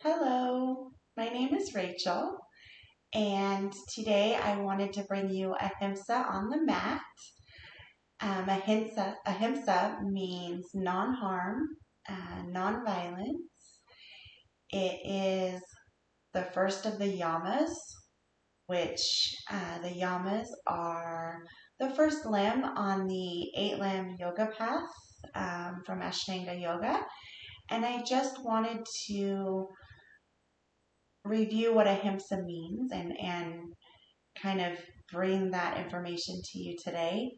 Hello, my name is Rachel, and today I wanted to bring you Ahimsa on the mat. Ahimsa means non-harm, non-violence. It is the first of the yamas, which the yamas are the first limb on the 8-limb yoga path from Ashtanga Yoga. And I just wanted to review what ahimsa means and kind of bring that information to you today.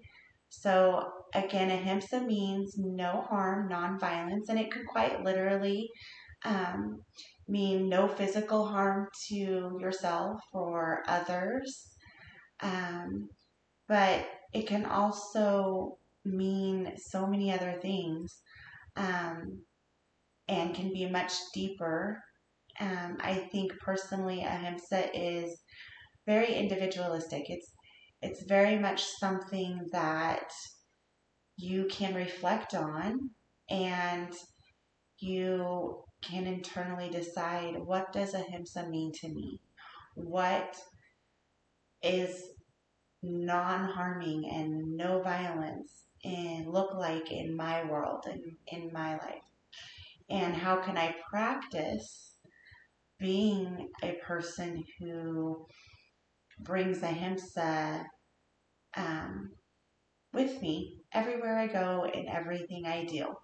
So again, ahimsa means no harm, non-violence, and it could quite literally mean no physical harm to yourself or others. But it can also mean so many other things and can be much deeper. I think personally ahimsa is very individualistic. It's very much something that you can reflect on and you can internally decide, what does ahimsa mean to me? What is non-harming and no violence and look like in my world and in my life? And how can I practice being a person who brings ahimsa with me everywhere I go and everything I do?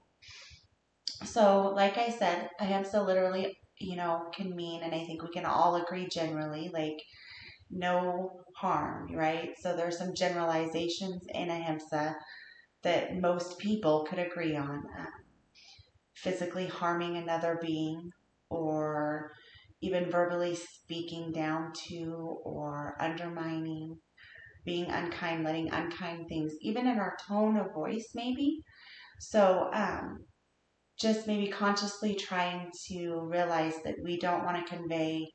So, like I said, ahimsa literally, can mean, and I think we can all agree generally, like no harm, right? So there's some generalizations in ahimsa that most people could agree on. Physically harming another being, or even verbally speaking down to or undermining, being unkind, letting unkind things, even in our tone of voice maybe. So just maybe consciously trying to realize that we don't want to convey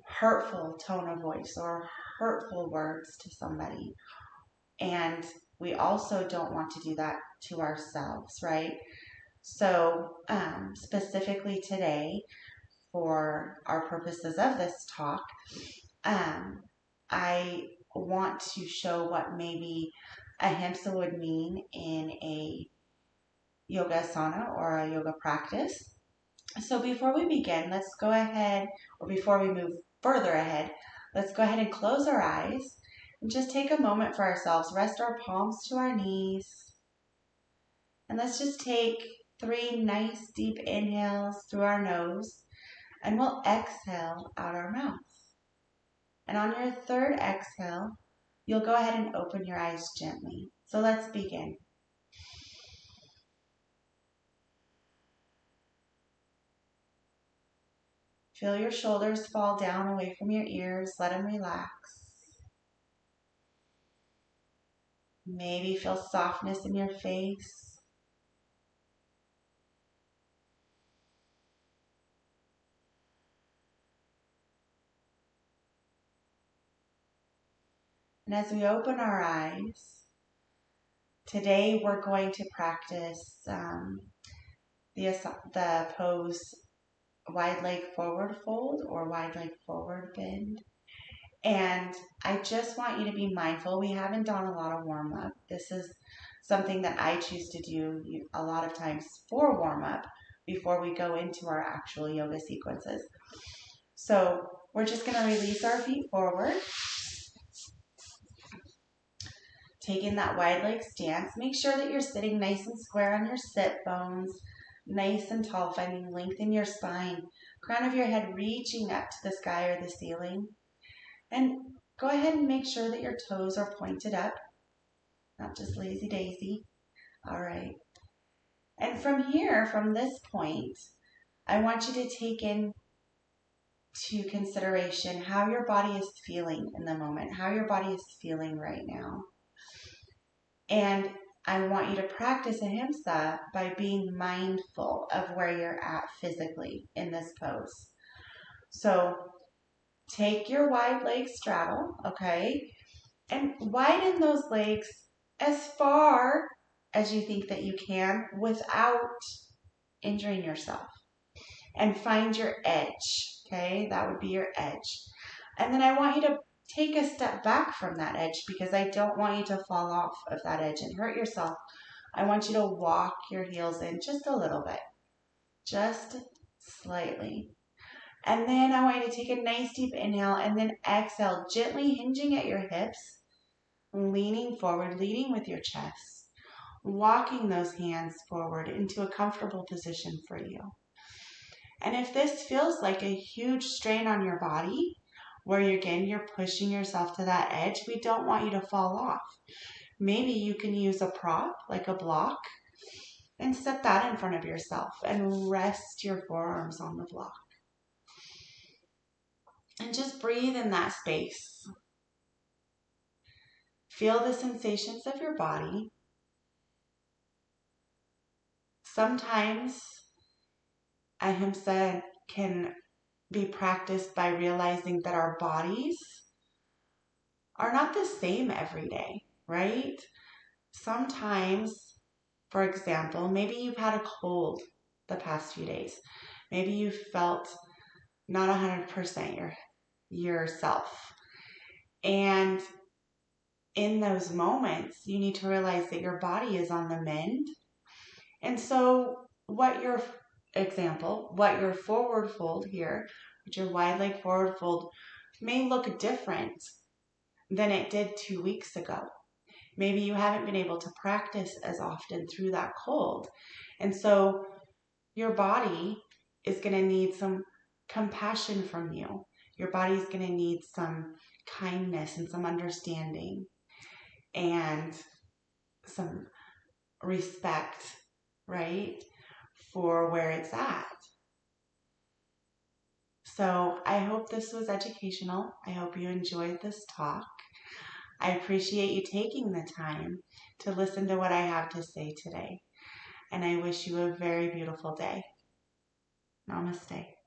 hurtful tone of voice or hurtful words to somebody. And we also don't want to do that to ourselves, right? So specifically today, for our purposes of this talk, I want to show what maybe ahimsa would mean in a yoga asana or a yoga practice. So before we begin, let's go ahead, or before we move further ahead, let's go ahead and close our eyes and just take a moment for ourselves. Rest our palms to our knees. And let's just take 3 nice deep inhales through our nose, and we'll exhale out our mouth. And on your third exhale, you'll go ahead and open your eyes gently. So let's begin. Feel your shoulders fall down away from your ears. Let them relax. Maybe feel softness in your face. And as we open our eyes, today we're going to practice the pose wide leg forward fold or wide leg forward bend. And I just want you to be mindful. We haven't done a lot of warm up. This is something that I choose to do a lot of times for warm up before we go into our actual yoga sequences. So we're just going to release our feet forward, taking that wide leg stance. Make sure that you're sitting nice and square on your sit bones, nice and tall, finding length in your spine, crown of your head reaching up to the sky or the ceiling. And go ahead and make sure that your toes are pointed up, not just lazy daisy. All right. And from here, from this point, I want you to take into consideration how your body is feeling in the moment, how your body is feeling right now. And I want you to practice ahimsa by being mindful of where you're at physically in this pose. So take your wide leg straddle, okay, and widen those legs as far as you think that you can without injuring yourself. and find your edge. Okay, that would be your edge. And then I want you to take a step back from that edge because I don't want you to fall off of that edge and hurt yourself. I want you to walk your heels in just a little bit, just slightly. And then I want you to take a nice deep inhale and then exhale, gently hinging at your hips, leaning forward, leading with your chest, walking those hands forward into a comfortable position for you. And if this feels like a huge strain on your body, where you're pushing yourself to that edge, we don't want you to fall off. Maybe you can use a prop, like a block, and set that in front of yourself and rest your forearms on the block. And just breathe in that space. Feel the sensations of your body. Sometimes Ahimsa can be practiced by realizing that our bodies are not the same every day, right? Sometimes, for example, maybe you've had a cold the past few days. Maybe you felt not 100% yourself. And in those moments, you need to realize that your body is on the mend. And so what your forward fold here, what your wide leg forward fold may look different than it did 2 weeks ago. Maybe you haven't been able to practice as often through that cold. And so your body is going to need some compassion from you. Your body is going to need some kindness and some understanding and some respect, right, for where it's at. So I hope this was educational. I hope you enjoyed this talk. I appreciate you taking the time to listen to what I have to say today. And I wish you a very beautiful day. Namaste.